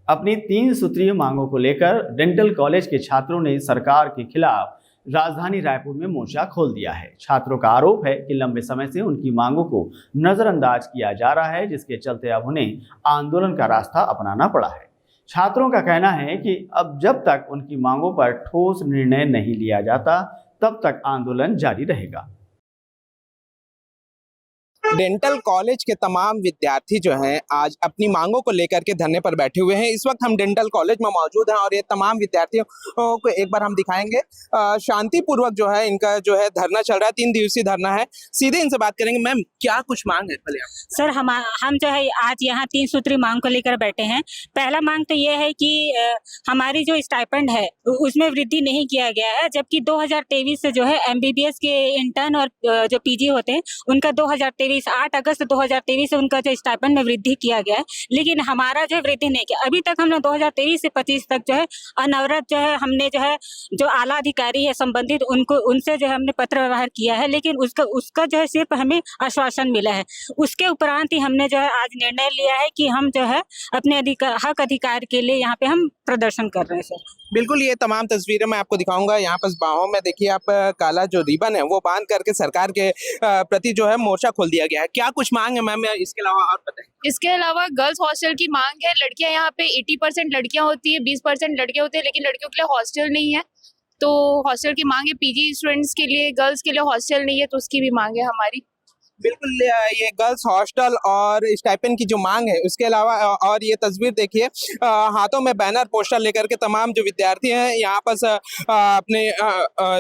अपनी 3 सूत्रीय मांगों को लेकर डेंटल कॉलेज के छात्रों ने सरकार के खिलाफ राजधानी रायपुर में मोर्चा खोल दिया है। छात्रों का आरोप है कि लंबे समय से उनकी मांगों को नजरअंदाज किया जा रहा है, जिसके चलते अब उन्हें आंदोलन का रास्ता अपनाना पड़ा है। छात्रों का कहना है कि अब जब तक उनकी मांगों पर ठोस निर्णय नहीं लिया जाता, तब तक आंदोलन जारी रहेगा। डेंटल कॉलेज के तमाम विद्यार्थी जो हैं आज अपनी मांगों को लेकर के धरने पर बैठे हुए हैं। इस वक्त हम डेंटल कॉलेज में मौजूद हैं और ये तमाम विद्यार्थियों को एक बार हम दिखाएंगे। शांतिपूर्वक जो है इनका जो है धरना चल रहा है, 3 दिवसीय धरना है। सीधे इनसे बात करेंगे। मैम, क्या कुछ मांग है? पहले आप सर, हम जो है आज यहाँ 3 सूत्री मांग को लेकर बैठे हैं। पहला मांग तो ये है कि हमारी जो स्टाइपेंड है उसमें वृद्धि नहीं किया गया है, जबकि 2023 से जो है एमबीबीएस के इंटर्न और जो पीजी होते हैं उनका 8 अगस्त 2023 से उनका जो स्टाइपेंड में वृद्धि किया गया है, लेकिन हमारा जो है वृद्धि नहीं किया। अभी तक हमने 2023 से 25 तक जो है अनवरत जो है हमने जो आला अधिकारी है संबंधित उनसे जो है हमने पत्र व्यवहार किया है, लेकिन उसका जो है सिर्फ हमें आश्वासन मिला है। उसके उपरांत ही हमने जो है आज निर्णय लिया है कि हम जो है अपने हक अधिकार के लिए यहाँ पे हम प्रदर्शन कर रहे हैं। सर बिल्कुल, ये तमाम तस्वीरें मैं आपको दिखाऊंगा। यहाँ पर बाहों में देखिए आप काला जो रिबन है वो बांध करके सरकार के प्रति जो है मोर्चा खोल दिया गया है। क्या कुछ मांग है मैम, इसके अलावा और बताएं? इसके अलावा गर्ल्स हॉस्टल की मांग है। लड़कियां यहाँ पे 80% लड़कियां होती है, 20% लड़के होते हैं, लेकिन लड़कियों के लिए हॉस्टल नहीं है, तो हॉस्टल की मांग है। पीजी स्टूडेंट्स के लिए, गर्ल्स के लिए हॉस्टल नहीं है, तो उसकी भी मांग है हमारी। बिल्कुल, ये गर्ल्स हॉस्टल और स्टाइपेंड की जो मांग है उसके अलावा और ये तस्वीर देखिए, हाथों में बैनर पोस्टर लेकर के तमाम जो विद्यार्थी हैं यहाँ पर अपने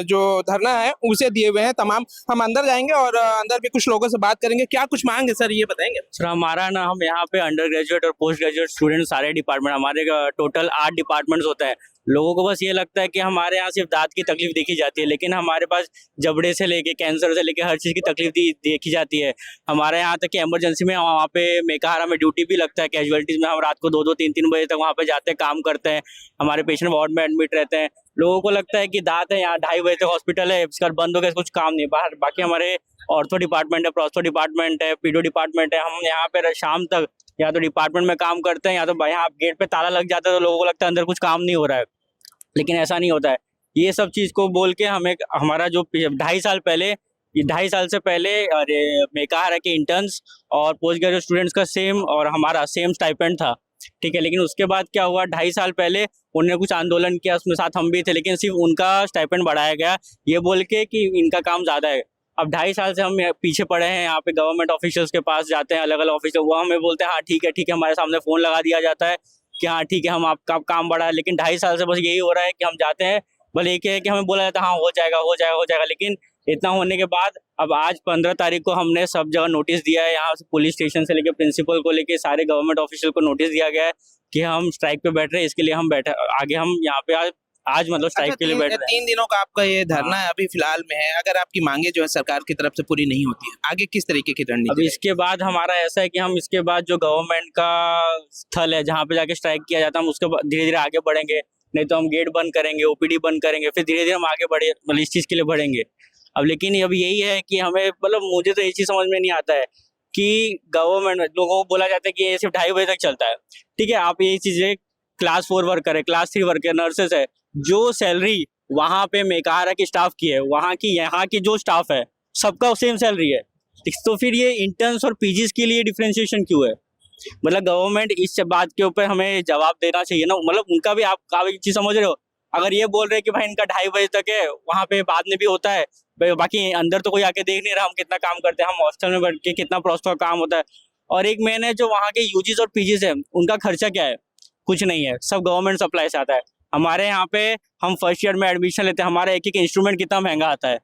जो धरना है उसे दिए हुए हैं तमाम। हम अंदर जाएंगे और अंदर भी कुछ लोगों से बात करेंगे। क्या कुछ मांग है सर, ये बताएंगे? सर, हमारा ना, हम यहाँ पे अंडर ग्रेजुएट और पोस्ट ग्रेजुएट स्टूडेंट सारे डिपार्टमेंट, हमारे टोटल 8 डिपार्टमेंट्स होता है। लोगों को बस ये लगता है कि हमारे यहाँ सिर्फ दांत की तकलीफ देखी जाती है, लेकिन हमारे पास जबड़े से लेके कैंसर से लेके हर चीज़ की तकलीफ देखी जाती है। हमारे यहाँ तक कि इमरजेंसी में वहाँ पे मेकाहारा में ड्यूटी भी लगता है। कैजुअलिटीज़ में हम रात को 2-2, 3-3 बजे तक वहाँ पे जाते हैं, काम करते हैं। हमारे पेशेंट वार्ड में एडमिट रहते हैं। लोगों को लगता है कि दांत है, यहाँ 2:30 बजे तक हॉस्पिटल है, इसका बंद हो गया, कुछ काम नहीं बाहर। बाकी हमारे ऑर्थो डिपार्टमेंट है, प्रोस्थो डिपार्टमेंट है, पीडो डिपार्टमेंट है। हम यहाँ पे शाम तक या तो डिपार्टमेंट में काम करते हैं या तो यहाँ गेट पे ताला लग जाता है, तो लोगों को लगता है अंदर कुछ काम नहीं हो रहा है, लेकिन ऐसा नहीं होता है। ये सब चीज़ को बोल के हमें हमारा जो 2.5 साल से पहले मेकाहारा के इंटर्न्स और पोस्ट ग्रेजुएट स्टूडेंट्स का सेम और हमारा सेम स्टाइपेंड था, ठीक है। लेकिन उसके बाद क्या हुआ, 2.5 साल पहले उन्होंने कुछ आंदोलन किया, उसमें साथ हम भी थे, लेकिन सिर्फ उनका स्टाइपेंड बढ़ाया गया ये बोल के कि इनका काम ज़्यादा है। अब 2.5 साल से हम पीछे पड़े हैं। यहाँ पे गवर्नमेंट ऑफिशियल्स के पास जाते हैं, अलग अलग ऑफिस, वो हमें बोलते हैं हाँ ठीक है, हमारे सामने फ़ोन लगा दिया जाता है कि हाँ ठीक है, हम आपका काम बढ़ा है। लेकिन 2.5 साल से बस यही हो रहा है कि हम जाते हैं, भले एक है कि हमें बोला जाता है हाँ हो जाएगा, लेकिन इतना होने के बाद अब आज 15 तारीख को हमने सब जगह नोटिस दिया है। यहाँ से पुलिस स्टेशन से लेके प्रिंसिपल को लेके सारे गवर्नमेंट ऑफिशियल को नोटिस दिया गया है कि हम स्ट्राइक पे बैठ रहे हैं। इसके लिए हम आगे हम यहाँ पे आज मतलब स्ट्राइक के लिए बैठ रहे हैं। 3 दिनों का आपका ये धरना है, अभी फिलहाल में है। अगर आपकी मांगे जो है सरकार की तरफ से पूरी नहीं होती है, आगे किस तरीके की रणनीति? अब इसके बाद हमारा ऐसा है कि हम इसके बाद जो गवर्नमेंट का स्थल है जहाँ पे जाके स्ट्राइक किया जाता है, हम उसके बाद धीरे धीरे आगे बढ़ेंगे। नहीं तो हम गेट बंद करेंगे, ओपीडी बंद करेंगे, फिर धीरे धीरे हम आगे बढ़े, मतलब इस चीज़ के लिए बढ़ेंगे। अब लेकिन अब यही है कि हमें, मतलब मुझे तो ये चीज़ समझ में नहीं आता है कि गवर्नमेंट लोगों को बोला जाता है कि ये सिर्फ 2:30 बजे तक चलता है, ठीक है। आप ये चीज़ें क्लास 4 वर्कर है, क्लास 3 वर्कर, नर्सेस है, जो सैलरी वहाँ पे मेकाहारा की स्टाफ की है, वहाँ की यहाँ की जो स्टाफ है, सबका सेम सैलरी है। तो फिर ये इंटर्न्स और पीजीज के लिए डिफरेंशिएशन क्यों है? मतलब गवर्नमेंट इस बात के ऊपर हमें जवाब देना चाहिए ना। मतलब उनका भी, आप एक चीज़ समझ रहे हो, अगर ये बोल रहे हैं कि भाई इनका 2:30 बजे तक है, वहाँ पे बाद में भी होता है, बाकी अंदर तो कोई आके देख नहीं रहा हम कितना काम करते हैं, हम हॉस्टल में बैठ के कितना प्रोस्टर काम होता है। और एक मेन है जो वहाँ के यूजीज और पीजीज है, उनका खर्चा क्या है? कुछ नहीं है, सब गवर्नमेंट सप्लाई से आता है। हमारे यहाँ पे हम फर्स्ट ईयर में एडमिशन लेते हैं, हमारा एक इंस्ट्रूमेंट कितना महंगा आता है,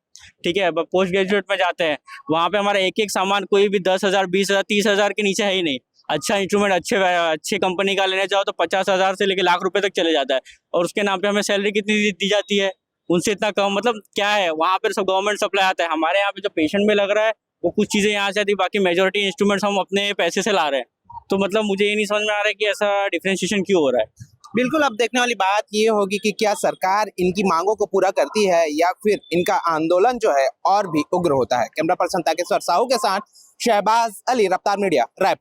ठीक है। पोस्ट ग्रेजुएट में जाते हैं, वहाँ पे हमारा एक सामान कोई भी 10,000, 20,000, 30,000 के नीचे है ही नहीं। अच्छा इंस्ट्रूमेंट अच्छे कंपनी का लेने जाओ तो 50,000 से लेके लाख रुपए तक चले जाता है, और उसके नाम पे हमें सैलरी कितनी दी जाती है? उनसे इतना कम। मतलब क्या है, वहाँ पर सब गवर्नमेंट सप्लाई आता है। हमारे यहाँ पे जो पेशेंट में लग रहा है वो कुछ चीज़ें यहाँ से आती है, बाकी मेजोरिटी इंस्ट्रूमेंट्स हम अपने पैसे से ला रहे हैं। तो मतलब मुझे ये नहीं समझ में आ रहा है कि ऐसा डिफरेंशिएशन क्यों हो रहा है। बिल्कुल, अब देखने वाली बात ये होगी कि क्या सरकार इनकी मांगों को पूरा करती है या फिर इनका आंदोलन जो है और भी उग्र होता है। कैमरा पर्सन ताकेश्वर साहू के साथ शहबाज अली, रफ्तार मीडिया, रायपुर।